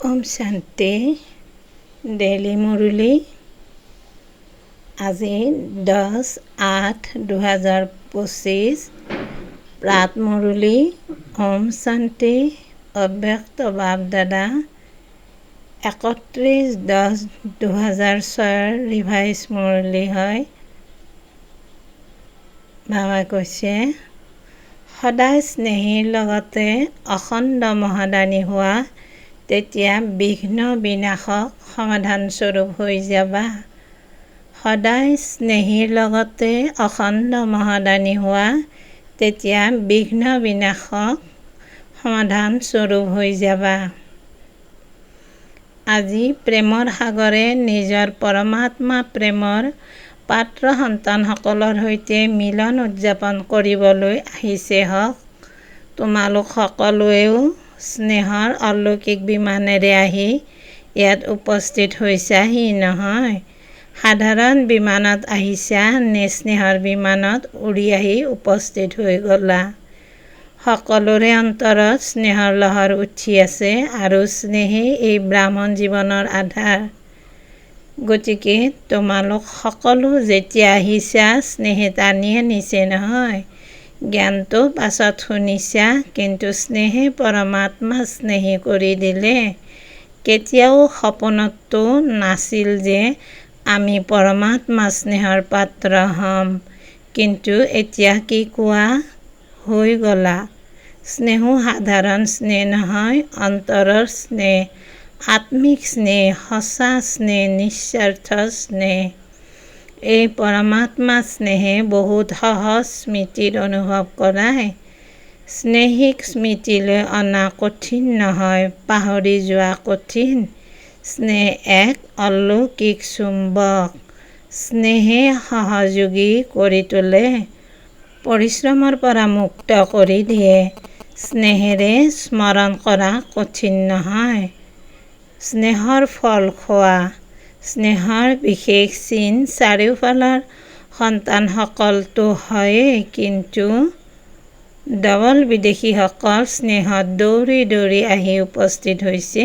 ওম শান্তি ডেইলি মুরলী আজি 10/8/2025 প্রাত মুরলী ওম শান্তি অব্যক্ত বাপ দাদা 31/10/2006 রিভাইজ মুরলী হয়। বাবাই কৈছে সদায় স্নেহীৰ লগতে অখণ্ড মহাদানী হোৱা, তেতিয়া বিঘ্ন বিনাশক সমাধানস্বৰূপ হৈ যাবা। সদায় স্নেহীৰ লগতে অখণ্ড মহাদানী হোৱা, তেতিয়া বিঘ্ন বিনাশক সমাধানস্বৰূপ হৈ যাবা। আজি প্ৰেমৰ সাগৰে নিজৰ পৰমাত্মা প্ৰেমৰ পাত্ৰ সন্তানসকলৰ সৈতে মিলন উদযাপন কৰিবলৈ আহিছে হওক। তোমালোক সকলোৱেও স্নেহৰ অলৌকিক বিমানেৰে আহি ইয়াত উপস্থিত হৈছাহি নহয়। সাধাৰণ বিমানত আহিছা নে স্নেহৰ বিমানত উৰি আহি উপস্থিত হৈ গ'লা। সকলোৰে অন্তৰত স্নেহৰ লহৰ উঠি আছে আৰু স্নেহেই এই ব্ৰাহ্মণ জীৱনৰ আধাৰ। গতিকে তোমালোক সকলো যেতিয়া আহিছা স্নেহে টানি আনিছে নহয়। জ্ঞানটো পাছত শুনিছা, কিন্তু স্নেহে পৰমাত্মা স্নেহী কৰি দিলে। কেতিয়াও সপোনতো নাছিল যে আমি পৰমাত্মা স্নেহৰ পাত্ৰ হ'ম, কিন্তু এতিয়া কি কোৱা হৈ গ'লা। স্নেহো সাধাৰণ স্নেহ নহয়, অন্তৰৰ স্নেহ, আত্মিক স্নেহ, সঁচা স্নেহ, নিস্বাৰ্থ স্নেহ। এই পৰমাত্মা স্নেহে বহুত সহজ স্মৃতিৰ অনুভৱ কৰায়। স্নেহিক স্মৃতিলৈ অনা কঠিন নহয়, পাহৰি যোৱা কঠিন। স্নেহ এক অলৌকিক চুম্বক। স্নেহে সহযোগী কৰি তোলে, পৰিশ্ৰমৰ পৰা মুক্ত কৰি দিয়ে। স্নেহেৰে স্মৰণ কৰা কঠিন নহয়। স্নেহৰ ফল খোৱা। স্নেহৰ বিশেষ চিন চাৰিওফালৰ সন্তানসকলতো হয়েই, কিন্তু ডবল বিদেশীসকল স্নেহত দৌৰি দৌৰি আহি উপস্থিত হৈছে।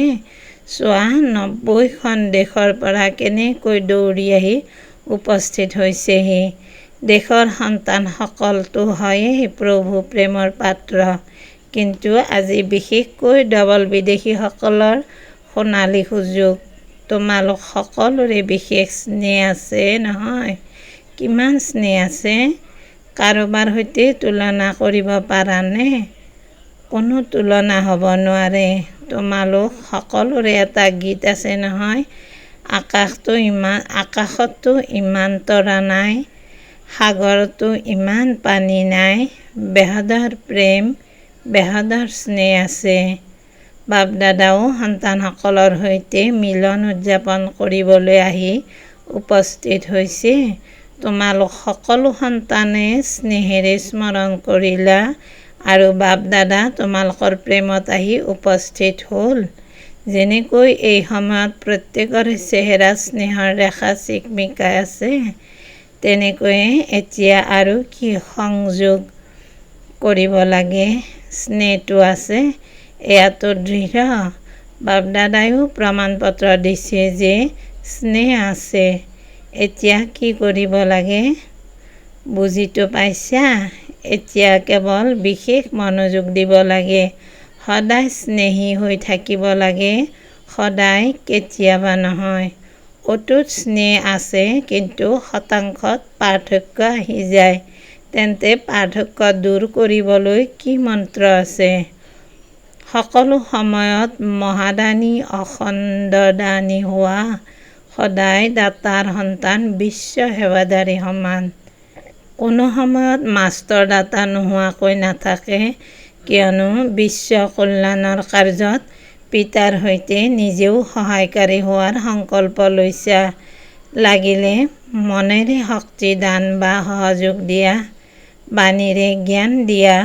চোৱা 90খন দেশৰ পৰা কেনেকৈ দৌৰি আহি উপস্থিত হৈছেহি। দেশৰ সন্তানসকলতো হয়েই প্ৰভু প্ৰেমৰ পাত্ৰ, কিন্তু আজি বিশেষকৈ ডবল বিদেশীসকলৰ সোণালী সুযোগ। তোমালোক সকলোৰে বিশেষ স্নেহ আছে নহয়। কিমান স্নেহ আছে, কাৰোবাৰ সৈতে তুলনা কৰিব পাৰানে? কোনো তুলনা হ'ব নোৱাৰে। তোমালোক সকলোৰে এটা গীত আছে নহয়। আকাশতো ইমান তৰা নাই, সাগৰতো ইমান পানী নাই, বেহদৰ প্ৰেম, বেহদৰ স্নেহ আছে। বাপ দাদাও সন্তানসকলৰ সৈতে মিলন উদযাপন কৰিবলৈ আহি উপস্থিত হৈছে। তোমালোক সকলো সন্তানে স্নেহেৰে স্মৰণ কৰিলা আৰু বাপ দাদা তোমালোকৰ প্ৰেমত আহি উপস্থিত হ'ল। যেনেকৈ এই সময়ত প্ৰত্যেকৰে চেহেৰাত স্নেহৰ ৰেখা চিকমিকাই আছে, তেনেকৈয়ে এতিয়া আৰু কি সংযোগ কৰিব লাগে। স্নেহটো আছে, এয়াতো দৃঢ়। বাপ দাদাইও প্ৰমাণ পত্ৰ দিছে যে স্নেহ আছে। এতিয়া কি কৰিব লাগে বুজিতো পাইছা। এতিয়া কেৱল বিশেষ মনোযোগ দিব লাগে। সদায় স্নেহী হৈ থাকিব লাগে, সদায়, কেতিয়াবা নহয়। অটুট স্নেহ আছে, কিন্তু শতাংশত পাৰ্থক্য আহি যায়। তেন্তে পাৰ্থক্য দূৰ কৰিবলৈ কি মন্ত্ৰ আছে? সকলো সময়ত মহাদানী অখণ্ডদানী হোৱা, সদায় দাতাৰ সন্তান, বিশ্ব সেৱাদাৰী সমান। কোনো সময়ত মাষ্টৰ দাতা নোহোৱাকৈ নাথাকে, কিয়নো বিশ্ব কল্যাণৰ কাৰ্যত পিতাৰ সৈতে নিজেও সহায়কাৰী হোৱাৰ সংকল্প লৈছা। লাগিলে মনেৰে শক্তি দান বা সহযোগ দিয়া, বাণীৰে জ্ঞান দিয়া,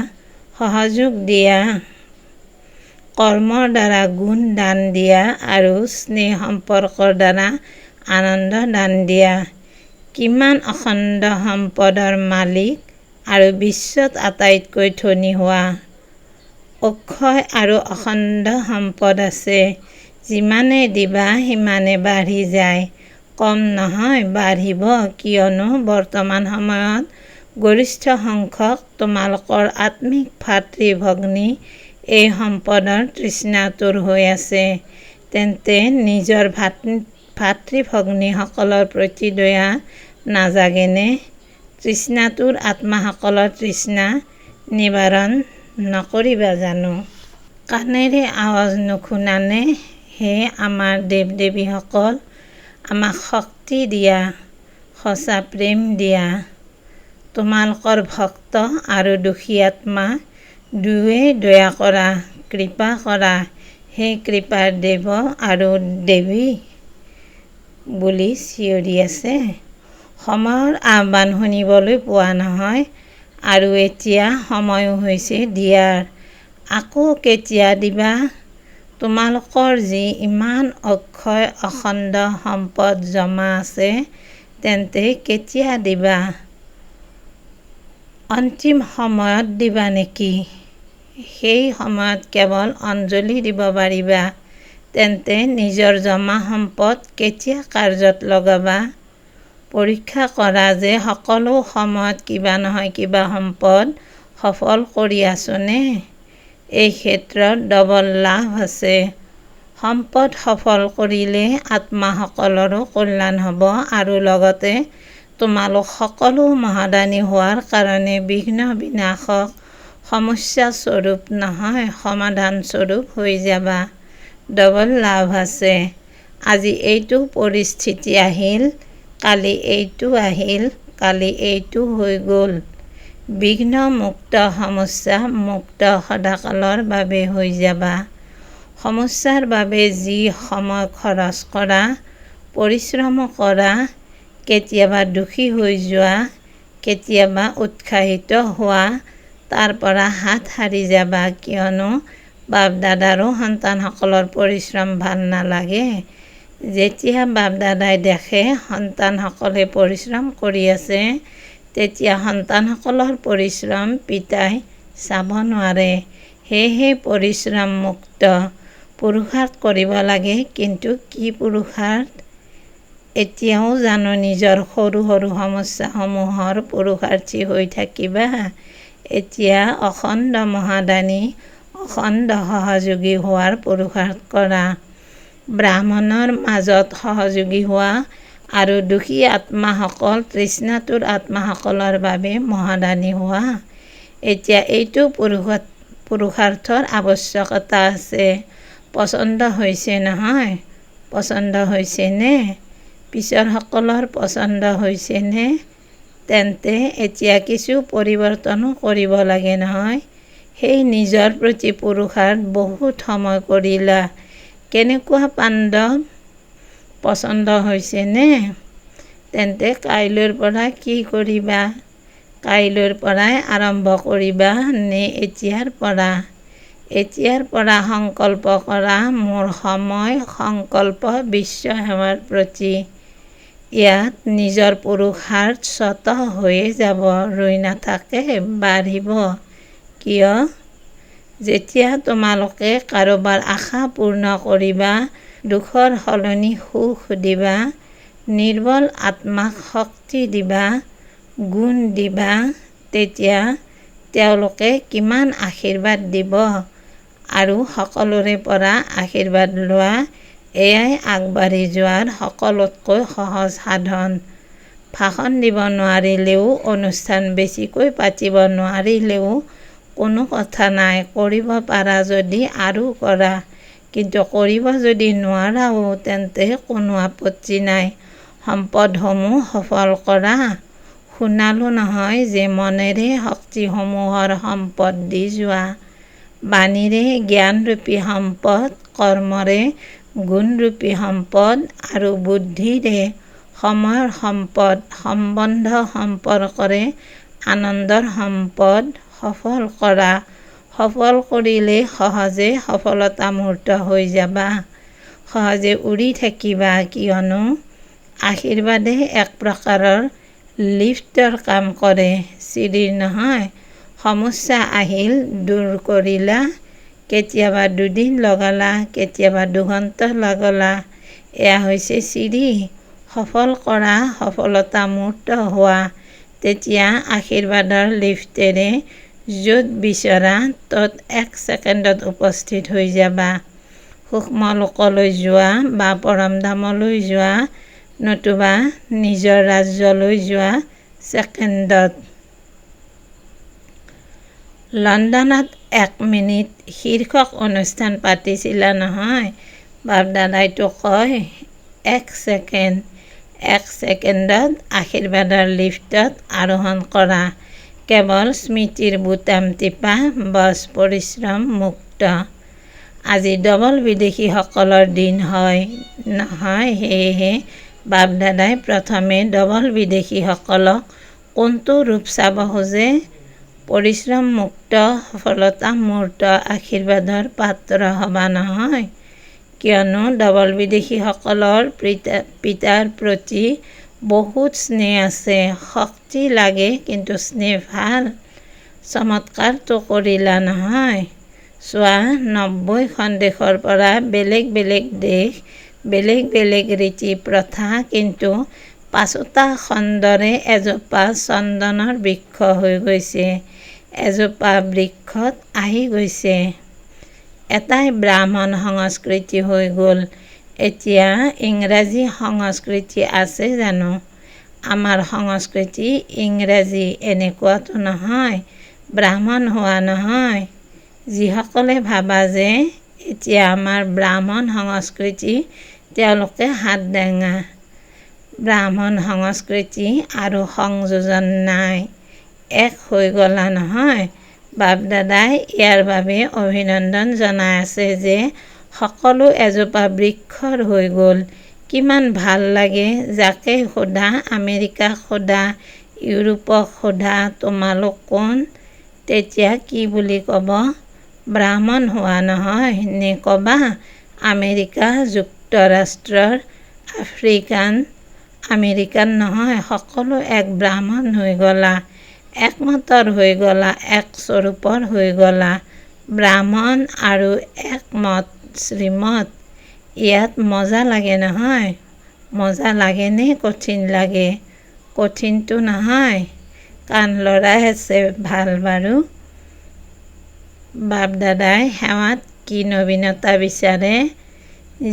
সহযোগ দিয়া, কৰ্মৰ দ্বাৰা গুণ দান দিয়া আৰু স্নেহ সম্পৰ্কৰ দ্বাৰা আনন্দ দান দিয়া। কিমান অখণ্ড সম্পদৰ মালিক আৰু বিশ্বত আটাইতকৈ ধনী হোৱা। অক্ষয় আৰু অখণ্ড সম্পদ আছে, যিমানে দিবা সিমানে বাঢ়ি যায়, কম নহয়, বাঢ়িব। কিয়নো বৰ্তমান সময়ত গৰিষ্ঠ সংখ্যক তোমালোকৰ আত্মিক ভাতৃ ভগ্নী এই সম্পদৰ তৃষ্ণাতুৰ হৈ আছে। তেন্তে নিজৰ ভাতৃ ভগ্নীসকলৰ প্ৰতি দয়া নাজাগেনে? তৃষ্ণাতুৰ আত্মাসকলৰ তৃষ্ণা নিবাৰণ নকৰিবা জানো? কাণেৰে আৱাজ নুশুনানে? হে আমাৰ দেৱ দেৱীসকল, আমাক শক্তি দিয়া, সঁচা প্ৰেম দিয়া। তোমালোকৰ ভক্ত আৰু দুখী আত্মা দুয়োৱে দয়া কৰা, কৃপা কৰা, হে কৃপাৰ দেৱ আৰু দেৱী বুলি চিঞৰি আছে। সময়ৰ আহ্বান শুনিবলৈ পোৱা নহয়, আৰু এতিয়া সময়ো হৈছে দিয়াৰ। আকৌ কেতিয়া দিবা? তোমালোকৰ যি ইমান অক্ষয় অখণ্ড সম্পদ জমা আছে, তেন্তে কেতিয়া দিবা? অন্তিম সময়ত দিবা নেকি? সেই সময়ত কেৱল অঞ্জলি দিব পাৰিবা। তেন্তে নিজৰ জমা সম্পদ কেতিয়া কাৰ্যত লগাবা? পৰীক্ষা কৰা যে সকলো সময়ত কিবা নহয় কিবা সম্পদ সফল কৰি আছোনে? এই ক্ষেত্ৰত ডবল লাভ আছে। সম্পদ সফল কৰিলে আত্মাসকলৰো কল্যাণ হ'ব আৰু লগতে তোমালোক সকলো মহাদানী হোৱাৰ কাৰণে বিঘ্ন বিনাশক সমস্যাস্বৰূপ নহয়, সমাধানস্বৰূপ হৈ যাবা। ডবল লাভ আছে। আজি এইটো পৰিস্থিতি আহিল, কালি এইটো আহিল, কালি এইটো হৈ গ'ল। বিঘ্ন মুক্ত, সমস্যা মুক্ত সদাকালৰ বাবে হৈ যাবা। সমস্যাৰ বাবে যি সময় খৰচ কৰা, পৰিশ্ৰম কৰা, কেতিয়াবা দুখী হৈ যোৱা, কেতিয়াবা উৎসাহিত হোৱা, তাৰ পৰা হাত সাৰি যাবা। কিয়নো বাপ দাদাৰো সন্তানসকলৰ পৰিশ্ৰম ভাল নালাগে। যেতিয়া বাপ দাদাই দেখে সন্তানসকলে পৰিশ্ৰম কৰি আছে, তেতিয়া সন্তানসকলৰ পৰিশ্ৰম পিতাই চাব নোৱাৰে। সেয়েহে পৰিশ্ৰম মুক্ত। পুৰুষাৰ্থ কৰিব লাগে, কিন্তু কি পুৰুষাৰ্থ? এতিয়াও জানো নিজৰ সৰু সৰু সমস্যাসমূহৰ পুৰুষাৰ্থী হৈ থাকিবা? এতিয়া অখণ্ড মহাদানী, অখণ্ড সহযোগী হোৱাৰ পুৰুষাৰ্থ কৰা। ব্ৰাহ্মণৰ মাজত সহযোগী হোৱা আৰু দুখী আত্মাসকল, তৃষ্ণাতুৰ আত্মাসকলৰ বাবে মহাদানী হোৱা। এতিয়া এইটো পুৰুষাৰ্থৰ আৱশ্যকতা আছে। পচন্দ হৈছে নহয়? পচন্দ হৈছেনে? পিছৰসকলৰ পচন্দ হৈছেনে? তেন্তে এতিয়া কিছু পৰিৱৰ্তনো কৰিব লাগে নহয়। সেই নিজৰ প্ৰতি পুৰুষাৰ্থ বহুত সময় কৰিলা। কেনেকুৱা পাণ্ডৱ? পচন্দ হৈছেনে? তেন্তে কাইলৈৰ পৰা কি কৰিবা? কাইলৈৰ পৰাই আৰম্ভ কৰিবা নে এতিয়াৰ পৰা? এতিয়াৰ পৰা সংকল্প কৰা, মোৰ সময় সংকল্প বিশ্ব সেৱাৰ প্ৰতি। ইয়াত নিজৰ পুৰুষাৰ্থ স্বতঃ হৈয়ে যাব, ৰৈ নাথাকে, বাঢ়িব। কিয়? যেতিয়া তোমালোকে কাৰোবাৰ আশা পূৰ্ণ কৰিবা, দুখৰ সলনি সুখ দিবা, নিৰ্বল আত্মাক শক্তি দিবা, গুণ দিবা, তেতিয়া তেওঁলোকে কিমান আশীৰ্বাদ দিব। আৰু সকলোৰে পৰা আশীৰ্বাদ লোৱা, এয়াই আগবাঢ়ি যোৱাৰ সকলোতকৈ সহজ সাধন। ভাষণ দিব নোৱাৰিলেও, অনুষ্ঠান বেছিকৈ পাতিব নোৱাৰিলেও কোনো কথা নাই। কৰিব পাৰা যদি আৰু কৰা, কিন্তু কৰিব যদি নোৱাৰাও তেন্তে কোনো আপত্তি নাই। সম্পদসমূহ সফল কৰা। শুনালো নহয় যে মনেৰে শক্তিসমূহৰ সম্পদ দি যোৱা, বাণীৰে জ্ঞানৰূপী সম্পদ, কৰ্মৰে গুণৰূপী সম্পদ আৰু বুদ্ধিৰে সময়ৰ সম্পদ, সম্বন্ধ সম্পৰ্কৰে আনন্দৰ সম্পদ সফল কৰা। সফল কৰিলে সহজে সফলতামূৰ্ত হৈ যাবা, সহজে উৰি থাকিবা। কিয়নো আশীৰ্বাদে এক প্ৰকাৰৰ লিফ্টৰ কাম কৰে, চিৰিৰ নহয়। সমস্যা আহিল, দূৰ কৰিলা, কেতিয়াবা 2 দিন লগালা, কেতিয়াবা 2 ঘণ্টা লগালা। এয়া হৈছে চিৰি। সফল কৰা, সফলতা মূৰ্ত হোৱা। তেতিয়া আশীৰ্বাদৰ লিফ্টেৰে য'ত বিচৰা ত'ত 1 ছেকেণ্ডত উপস্থিত হৈ যাবা। সূক্ষ্ম লোকলৈ যোৱা বা পৰমধামলৈ যোৱা, নতুবা নিজৰ ৰাজ্যলৈ যোৱা ছেকেণ্ডত। লণ্ডনত 1 মিনিট শীৰ্ষক অনুষ্ঠান পাতিছিলা নহয়? বাপ-দাদাইতো কয় 1 ছেকেণ্ড। 1 ছেকেণ্ডত আশীৰ্বাদৰ লিফ্টত আৰোহণ কৰা। কেৱল স্মৃতিৰ বুটাম টিপা, বছ পৰিশ্ৰম মুক্ত। আজি ডবল বিদেশীসকলৰ দিন হয় নহয়, সেয়েহে বাপ-দাদাই প্ৰথমে ডবল বিদেশীসকলক কোনটো ৰূপ চাব খোজে? পৰিশ্ৰম মুক্ত, সফলতা মূৰ্ত আশীৰ্বাদৰ পাত্ৰ হবা নহয়। কিয়নো ডবল বিদেশীসকলৰ পিতাৰ প্ৰতি বহুত স্নেহ আছে। শক্তি লাগে, কিন্তু স্নেহ ভাল। চমৎকাৰটো কৰিলা নহয়। চোৱা, 90খন দেশৰ পৰা বেলেগ বেলেগ দেশ, বেলেগ বেলেগ ৰীতি প্ৰথা, কিন্তু 5টা খণ্ডৰে এজোপা চন্দনৰ বৃক্ষ হৈ গৈছে। এজোপা বৃক্ষত আহি গৈছে। এটাই ব্ৰাহ্মণ সংস্কৃতি হৈ গ'ল। এতিয়া ইংৰাজী সংস্কৃতি আছে জানো? আমাৰ সংস্কৃতি ইংৰাজী এনেকুৱাতো নহয়, ব্ৰাহ্মণ হোৱা নহয়। যিসকলে ভাবা যে এতিয়া আমাৰ ব্ৰাহ্মণ সংস্কৃতি, তেওঁলোকে হাত দাঙা। ব্ৰাহ্মণ সংস্কৃতি আৰু সংযোজন নাই। এক হৈ গ'লা নহয়। বাপ-দাদাই ইয়াৰ বাবে অভিনন্দন জনাই আছে যে সকলো এজোপা বৃক্ষৰ হৈ গ'ল। কিমান ভাল লাগে। যাকে সোধা, আমেৰিকাক সোধা, ইউৰোপক সোধা, তোমালোক কোন? তেতিয়া কি বুলি ক'ব? ব্ৰাহ্মণ হোৱা নহয় নে ক'বা আমেৰিকা যুক্তৰাষ্ট্ৰৰ আমেৰিকান নহয়, সকলো এক ব্ৰাহ্মণ হৈ গ'লা, একমতৰ হৈ গ'লা, এক স্বৰূপৰ হৈ গ'লা। ব্ৰাহ্মণ আৰু একমত শ্ৰীমত। ইয়াত মজা লাগে নহয়। মজা লাগেনে কঠিন লাগে? কঠিনটো নহয়। কাণ লৰাই আছে ভাল বাৰু। বাপ-দাদাই সেৱাত কি নবীনতা বিচাৰে?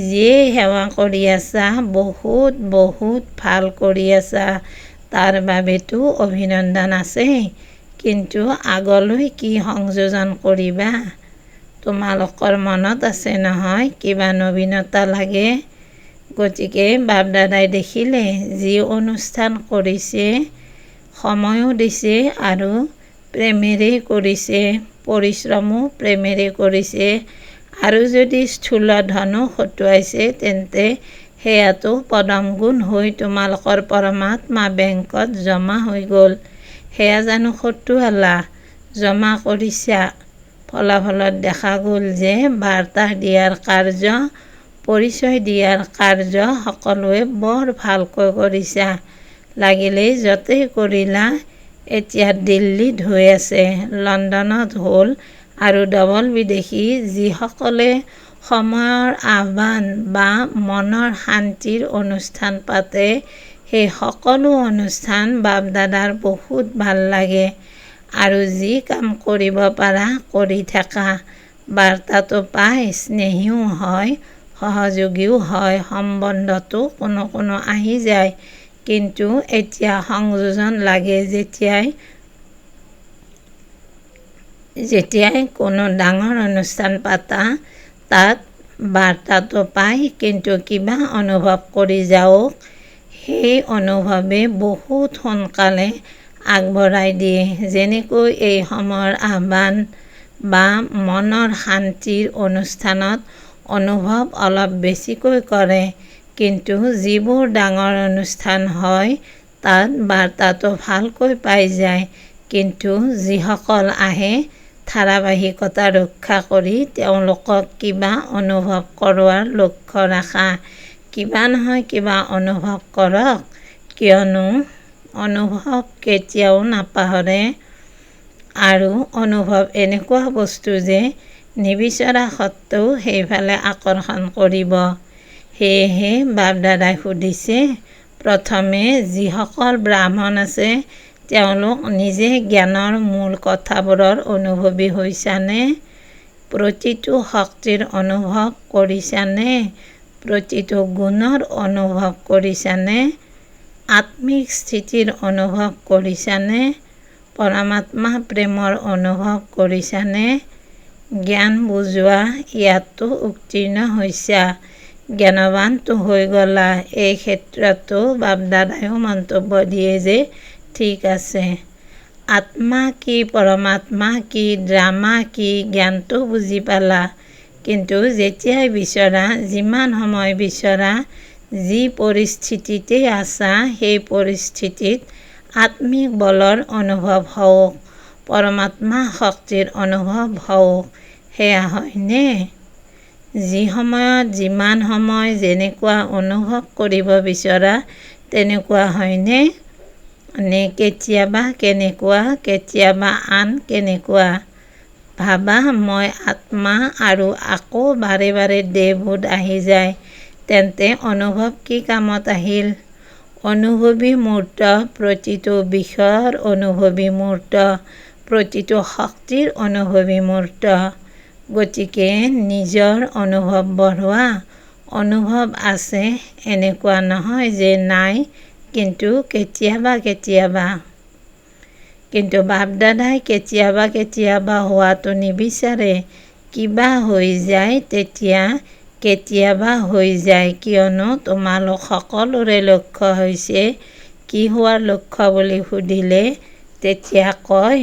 যিয়েই সেৱা কৰি আছা, বহুত বহুত ভাল কৰি আছা, তাৰ বাবেতো অভিনন্দন আছেই। কিন্তু আগলৈ কি সংযোজন কৰিবা? তোমালোকৰ মনত আছে নহয় কিবা নবীনতা লাগে। গতিকে বাপ-দাদাই দেখিলে যি অনুষ্ঠান কৰিছে, সময়ো দিছে আৰু প্ৰেমেৰে কৰিছে, পৰিশ্ৰমো প্ৰেমেৰে কৰিছে, আৰু যদি স্থূল ধনো খটুৱাইছে, তেন্তে সেয়াতো পদম গুণ হৈ তোমালোকৰ পৰমাত্মা বেংকত জমা হৈ গ'ল। সেয়া জানো খটুৱালা? জমা কৰিছা। ফলাফলত দেখা গ'ল যে বাৰ্তা দিয়াৰ কাৰ্য, পৰিচয় দিয়াৰ কাৰ্য সকলোৱে বৰ ভালকৈ কৰিছা। লাগিলে য'তেই কৰিলা। এতিয়া দিল্লীত হৈ আছে, লণ্ডনত হ'ল, আৰু ডবল বিদেশী যিসকলে সময়ৰ আহ্বান বা মনৰ শান্তিৰ অনুষ্ঠান পাতে, সেই সকলো অনুষ্ঠান বাপ-দাদাৰ বহুত ভাল লাগে। আৰু যি কাম কৰিব পাৰা কৰি থাকা। বাৰ্তাটো পাই স্নেহীও হয়, সহযোগীও হয়, সম্বন্ধতো কোনো আহি যায়। কিন্তু এতিয়া সংযোজন লাগে যেতিয়াই কোনো ডাঙৰ অনুষ্ঠান পাতা, তাত বাৰ্তাটো পাই কিন্তু কিবা অনুভৱ কৰি যাওক। সেই অনুভৱে বহুত সোনকালে আগবঢ়াই দিয়ে। যেনেকৈ এই সময়ৰ আহ্বান বা মনৰ শান্তিৰ অনুষ্ঠানত অনুভৱ অলপ বেছিকৈ কৰে। কিন্তু যিবোৰ ডাঙৰ অনুষ্ঠান হয়, তাত বাৰ্তাটো ভালকৈ পাই যায়। কিন্তু যিসকল আহে, ধাৰাবাহিকতা ৰক্ষা কৰি তেওঁলোকক কিবা অনুভৱ কৰোৱাৰ লক্ষ্য ৰাখা। কিবা নহয় কিবা অনুভৱ কৰক, কিয়নো অনুভৱ কেতিয়াও নাপাহৰে। আৰু অনুভৱ এনেকুৱা বস্তু যে নিবিচৰা সত্ত্বেও সেইফালে আকৰ্ষণ কৰিব। সেয়েহে বাপ দাদাই সুধিছে, প্ৰথমে যিসকল ব্ৰাহ্মণ আছে তেওঁলোক নিজে জ্ঞানৰ মূল কথাবোৰৰ অনুভৱী হৈছানে? প্ৰতিটো শক্তিৰ অনুভৱ কৰিছানে? প্ৰতিটো গুণৰ অনুভৱ কৰিছানে? আত্মিক স্থিতিৰ অনুভৱ কৰিছানে? পৰমাত্মা প্ৰেমৰ অনুভৱ কৰিছানে? জ্ঞান বুজোৱা ইয়াতো উত্তীৰ্ণ হৈছা, জ্ঞানৱানতো হৈ গ'লা। এই ক্ষেত্ৰতো বাপদাদায়েও মন্তব্য দিয়ে যে ঠিক আছে, আত্মা কি, পৰমাত্মা কি, ড্ৰামা কি জ্ঞানটো বুজি পালা, কিন্তু যেতিয়াই বিচৰা, যিমান সময় বিচৰা, যি পৰিস্থিতিতে আছা সেই পৰিস্থিতিত আত্মিক বলৰ অনুভৱ হওক, পৰমাত্মা শক্তিৰ অনুভৱ হওক, সেয়া হয়নে? যি সময়ত যিমান সময় যেনেকুৱা অনুভৱ কৰিব বিচৰা তেনেকুৱা হয়নে? নে কেতিয়াবা কেনেকুৱা, কেতিয়াবা আন কেনেকুৱা? ভাবা মই আত্মা আৰু আকৌ বাৰে বাৰে দেহবোধ আহি যায়, তেন্তে অনুভৱ কি কামত আহিল? অনুভৱী মূৰ্ত, প্ৰতিটো বিষয়ৰ অনুভৱী মূৰ্ত, প্ৰতিটো শক্তিৰ অনুভৱী মূৰ্ত। গতিকে নিজৰ অনুভৱ বঢ়োৱা। অনুভৱ আছে, এনেকুৱা নহয় যে নাই, কিন্তু কেতিয়াবা কেতিয়াবা। কিন্তু বাপদাদাই কেতিয়াবা কেতিয়াবা হোৱাটো নিবিচাৰে। কিবা হৈ যায় তেতিয়া কেতিয়াবা হৈ যায়, কিয়নো তোমালোক সকলোৰে লক্ষ্য হৈছে, কি হোৱাৰ লক্ষ্য বুলি সুধিলে তেতিয়া কয়,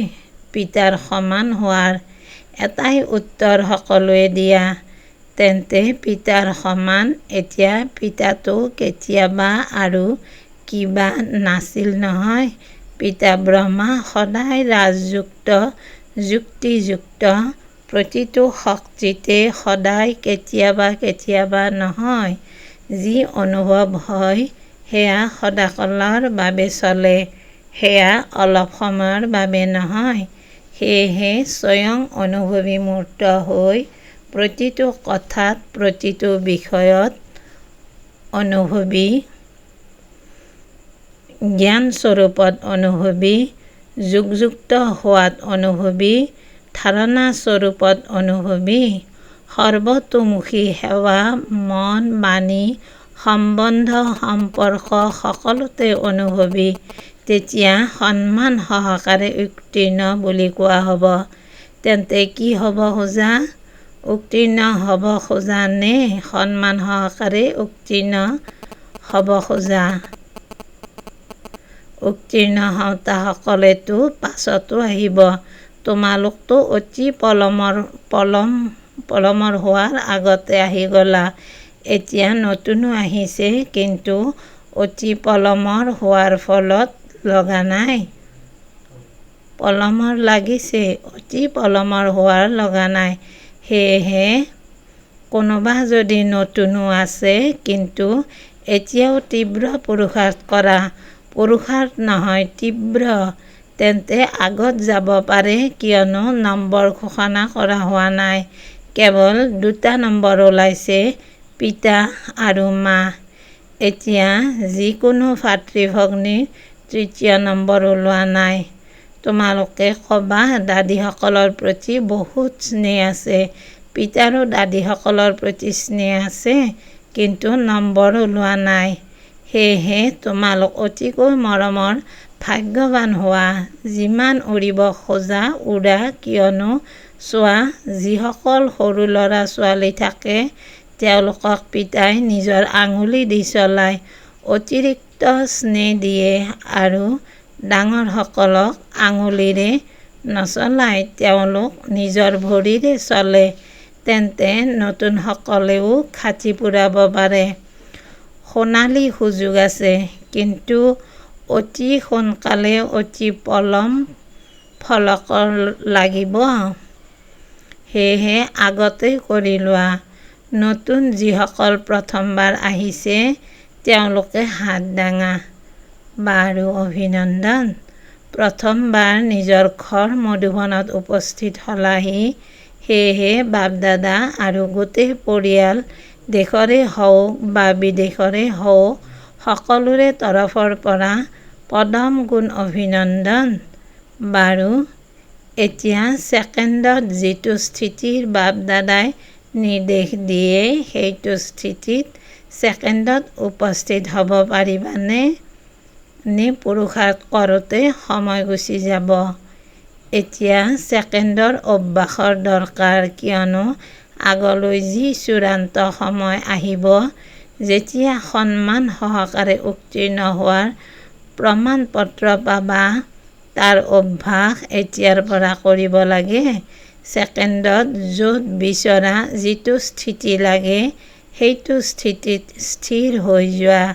পিতাৰ সমান হোৱাৰ। এটাই উত্তৰ সকলোৱে দিয়া, তেন্তে পিতাৰ সমান। এতিয়া পিতাতো কেতিয়াবা আৰু কিবা নাছিল নহয়। পিতা ব্ৰহ্মা সদায় ৰাজযুক্ত, যুক্তিযুক্ত, প্ৰতিটো শক্তিতে সদায়, কেতিয়াবা কেতিয়াবা নহয়। যি অনুভৱ হয় সেয়া সদাকালৰ বাবে চলে, সেয়া অলপ সময়ৰ বাবে নহয়। সেয়েহে স্বয়ং অনুভৱী মূৰ্ত হৈ প্ৰতিটো কথাত, প্ৰতিটো বিষয়ত অনুভৱী, জ্ঞানস্বৰূপত অনুভৱী, যোগযুক্ত হোৱাত অনুভৱী, ধাৰণাস্বৰূপত অনুভৱী, সৰ্বতোমুখী সেৱা, মন, বাণী, সম্বন্ধ, সম্পৰ্ক সকলোতে অনুভৱী। তেতিয়া সন্মান সহকাৰে উত্তীৰ্ণ বুলি কোৱা হ'ব। তেন্তে কি হ'ব খোজা? উত্তীৰ্ণ হ'ব খোজা নে সন্মান সহকাৰে উত্তীৰ্ণ হ'ব খোজা? উত্তীৰ্ণ হওঁতাসকলেতো পাছতো আহিব। তোমালোকতো অতি পলমৰ হোৱাৰ আগতে আহি গ'লা। এতিয়া নতুনো আহিছে, কিন্তু অতি পলমৰ হোৱাৰ ফলত লগা নাই। পলমৰ লাগিছে, অতি পলমৰ হোৱাৰ লগা নাই। সেয়েহে কোনোবা যদি নতুনো আছে, কিন্তু এতিয়াও তীব্ৰ পুৰুষাৰ্থ কৰা, পুৰুষাৰ্থ নহয় তীব্ৰ, তেন্তে আগত যাব পাৰে, কিয়নো নম্বৰ ঘোষণা কৰা হোৱা নাই। কেৱল 2টা নম্বৰ ওলাইছে, পিতা আৰু মা। এতিয়া যিকোনো ভাতৃ-ভগ্নীৰ 3য় নম্বৰ ওলোৱা নাই। তোমালোকে ক'বা দাদীসকলৰ প্ৰতি বহুত স্নেহ আছে, পিতাৰো দাদীসকলৰ প্ৰতি স্নেহ আছে, কিন্তু নম্বৰ ওলোৱা নাই। সেয়েহে তোমালোক অতিকৈ মৰমৰ, ভাগ্যৱান হোৱা। যিমান উৰিব খোজা উৰা, কিয়নো চোৱা, যিসকল সৰু ল'ৰা-ছোৱালী থাকে তেওঁলোকক পিতাই নিজৰ আঙুলি দি চলায়, অতিৰিক্ত স্নেহ দিয়ে, আৰু ডাঙৰসকলক আঙুলিৰে নচলায়, তেওঁলোক নিজৰ ভৰিৰে চলে। তেন্তে নতুনসকলেও খাটি পুৰাব পাৰে। সোণালী সুযোগ আছে, কিন্তু অতি সোনকালে অতি পলম ফলক লাগিব। সেয়েহে আগতে কৰি লোৱা। নতুন যিসকল প্ৰথমবাৰ আহিছে তেওঁলোকে হাত দাঙা। বাৰু অভিনন্দন। প্ৰথমবাৰ নিজৰ ঘৰ মধুবনত উপস্থিত হ'লাহি। সেয়েহে বাপ দাদা আৰু গোটেই পৰিয়াল দেশৰে হওক বা বিদেশৰে হওক সকলোৰে তৰফৰ পৰা পদম গুণ অভিনন্দন। বাৰু এতিয়া ছেকেণ্ডত যিটো স্থিতিৰ বাপ দাদাই নিৰ্দেশ দিয়ে সেইটো স্থিতিত ছেকেণ্ডত উপস্থিত হ'ব পাৰিবানে? নে পুৰুষাৰ্থ কৰোঁতে সময় গুচি যাব? এতিয়া ছেকেণ্ডৰ অভ্যাসৰ দৰকাৰ, কিয়নো আগলৈ যি চূড়ান্ত সময় আহিব যেতিয়া সন্মান সহকাৰে উত্তীৰ্ণ হোৱাৰ প্ৰমাণ পত্ৰ পাবা, তাৰ অভ্যাস এতিয়াৰ পৰা কৰিব লাগে। ছেকেণ্ডত য'ত বিচৰা যিটো স্থিতি লাগে সেইটো স্থিতিত স্থিৰ হৈ যোৱা।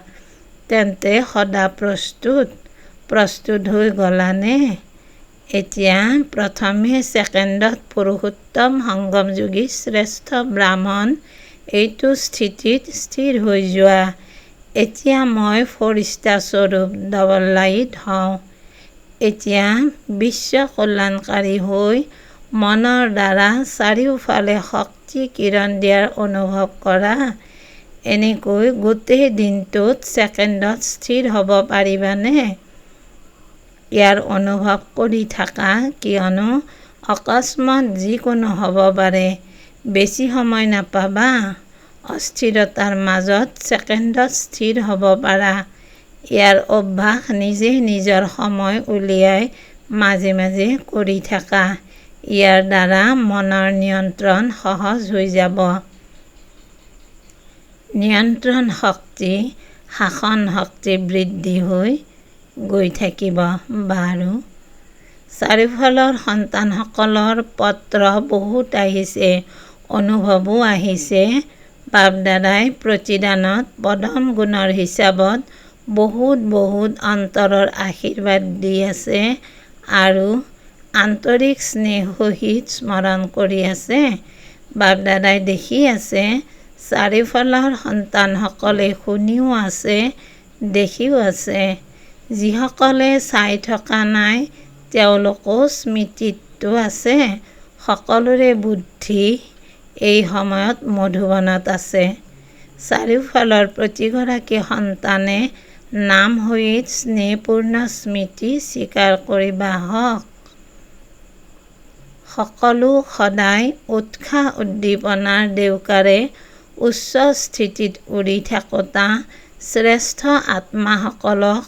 তেন্তে সদা প্ৰস্তুত হৈ গলানে? এতিয়া প্ৰথমে ছেকেণ্ডত পুৰুষোত্তম সংগমযোগী শ্ৰেষ্ঠ ব্ৰাহ্মণ এইটো স্থিতিত স্থিৰ হৈ যোৱা। এতিয়া মই ফৰিষ্টা স্বৰূপ ডবল লাইট হওঁ। এতিয়া বিশ্ব কল্যাণকাৰী হৈ মনৰ দ্বাৰা চাৰিওফালে শক্তি কিৰণ দিয়াৰ অনুভৱ কৰা। এনেকৈ গোটেই দিনটোত ছেকেণ্ডত স্থিৰ হ'ব পাৰিবানে? ইয়াৰ অনুভৱ কৰি থাকা, কিয়নো অকস্মাত যিকোনো হ'ব পাৰে। বেছি সময় নাপাবা। অস্থিৰতাৰ মাজত ছেকেণ্ডত স্থিৰ হ'ব পাৰা। ইয়াৰ অভ্যাস নিজে নিজৰ সময় উলিয়াই মাজে মাজে কৰি থাকা। ইয়াৰ দ্বাৰা মনৰ নিয়ন্ত্ৰণ সহজ হৈ যাব। নিয়ন্ত্ৰণ শক্তি, শাসন শক্তি বৃদ্ধি হৈ গৈ থাকিব। বাৰু চাৰিওফালৰ সন্তানসকলৰ পত্ৰ বহুত আহিছে, অনুভৱো আহিছে। বাপ দাদাই প্ৰতিদানত পদম গুণৰ হিচাপত বহুত অন্তৰৰ আশীৰ্বাদ দি আছে আৰু আন্তৰিক স্নেহ সহিত স্মৰণ কৰি আছে। বাপ দাদাই দেখি আছে, চাৰিওফালৰ সন্তানসকলে শুনিও আছে, দেখিও আছে। যিসকলে চাই থকা নাই তেওঁলোকো স্মৃতিততো আছে। সকলোৰে বুদ্ধি এই সময়ত মধুবনত আছে। চাৰিওফালৰ প্ৰতিগৰাকী সন্তানে নাম সহিত স্নেহপূৰ্ণ স্মৃতি স্বীকাৰ কৰিবা হওক। সকলো সদায় উৎসাহ উদ্দীপনাৰ ডেউকাৰে উচ্চ স্থিতিত উৰি থাকোঁতা শ্ৰেষ্ঠ আত্মাসকলক,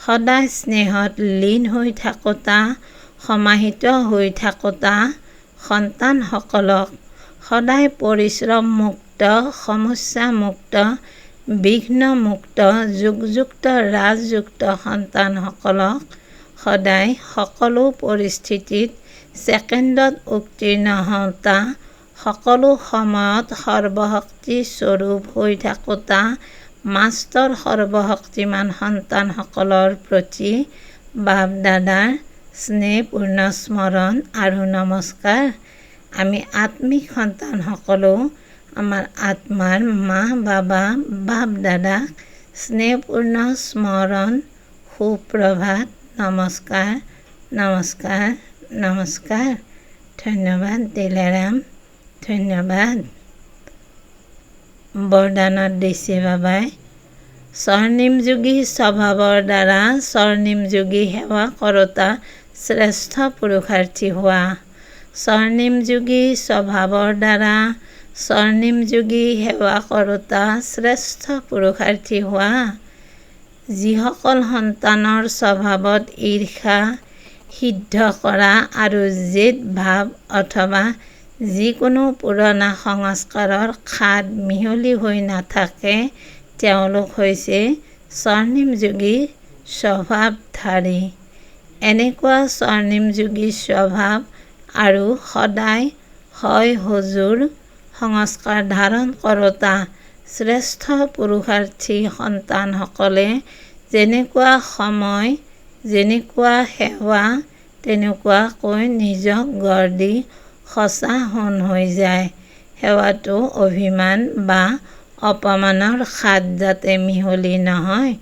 সদায় স্নেহত লীন হৈ থাকোঁতা, সমাহিত হৈ থাকোঁতা সন্তানসকলক, সদায় পৰিশ্ৰমমুক্ত, সমস্যামুক্ত, বিঘ্নমুক্ত, যোগযুক্ত ৰাজযুক্ত সন্তানসকলক, সদায় সকলো পৰিস্থিতিত ছেকেণ্ডত উত্তীৰ্ণ হওঁতা, সকলো সময়ত সৰ্বশক্তি স্বৰূপ হৈ থাকোঁতা মাষ্টৰ সৰ্বশক্তিমান সন্তানসকলৰ প্ৰতি বাপ দাদাৰ স্নেহপূৰ্ণ স্মৰণ আৰু নমস্কাৰ। আমি আত্মিক সন্তানসকলেও আমাৰ আত্মাৰ মা বাবা বাপ দাদাক স্নেহপূৰ্ণ স্মৰণ, সুপ্ৰভাত, নমস্কাৰ নমস্কাৰ নমস্কাৰ। ধন্যবাদ দিলাৰাম, ধন্যবাদ। বৰদানত দিছে বাবাই, স্বৰ্ণিমযোগী স্বভাৱৰ দ্বাৰা স্বৰ্ণিমযোগী সেৱা কৰোঁতা শ্ৰেষ্ঠ পুৰুষাৰ্থী হোৱা। স্বৰ্ণিমযোগী স্বভাৱৰ দ্বাৰা স্বৰ্ণিমযোগী সেৱা কৰোঁতা শ্ৰেষ্ঠ পুৰুষাৰ্থী হোৱা। যিসকল সন্তানৰ স্বভাৱত ঈৰ্ষা, সিদ্ধ কৰা আৰু জেদ ভাৱ অথবা যিকোনো পুৰণা সংস্কাৰৰ খাদ মিহলি হৈ নাথাকে, তেওঁলোক হৈছে স্বৰ্ণিমযোগী স্বভাৱধাৰী। এনেকুৱা স্বৰ্ণিমযোগী স্বভাৱ আৰু সদায় হয় হুজুৰ সংস্কাৰ ধাৰণ কৰোঁতা শ্ৰেষ্ঠ পুৰুষাৰ্থী সন্তানসকলে যেনেকুৱা সময়, যেনেকুৱা সেৱা, তেনেকুৱাকৈ নিজক গঢ় দি সঁচা সোণ হৈ যায়। সেৱাটো অভিমান বা অপমানৰ খাদ যাতে মিহলি নহয়,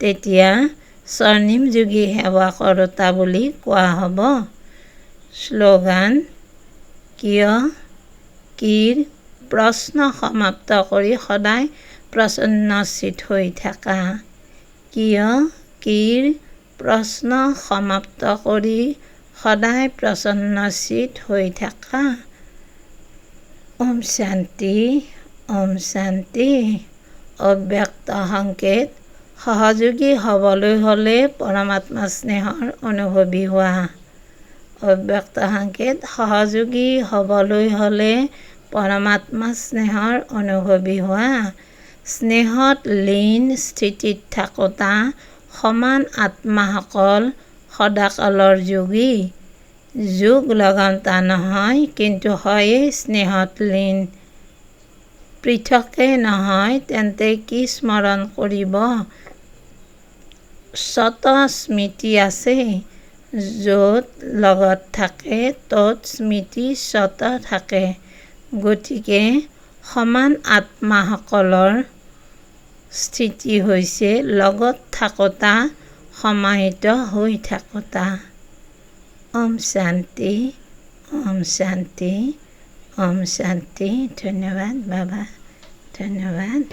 তেতিয়া স্বৰ্ণিমযোগী সেৱা কৰোঁতা বুলি কোৱা হ'ব। শ্লোগান: কিয় কিৰ প্ৰশ্ন সমাপ্ত কৰি সদায় প্ৰসন্নচিত হৈ থাকা। কিয় কিৰ প্ৰশ্ন সমাপ্ত কৰি সদায় প্ৰসন্নচিত হৈ থাকা। ওম শান্তি ওম শান্তি। অব্যক্ত সংকেত সহযোগী হ'বলৈ হ'লে পৰমাত্মা স্নেহৰ অনুভৱী হোৱা। অব্যক্ত সংকেত সহযোগী হ'বলৈ হ'লে পৰমাত্মা স্নেহৰ অনুভৱী হোৱা। স্নেহত লীন স্থিতিত থাকোঁতা সমান আত্মাসকল সদাকালৰ যোগী। যোগ লগাওঁতা নহয়, কিন্তু হয়েই স্নেহত লীন। পৃথকে নহয়, তেন্তে কি স্মৰণ কৰিব? স্বত স্মৃতি আছে। য'ত লগত থাকে ত'ত স্মৃতি স্বত থাকে। গতিকে সমান আত্মাসকলৰ স্থিতি হৈছে লগত থাকোঁতা, সমাহিত হৈ থাকোঁতা। ওম শান্তি ওম শান্তি ওম শান্তি। ধন্যবাদ বাবা, ধন্যবাদ।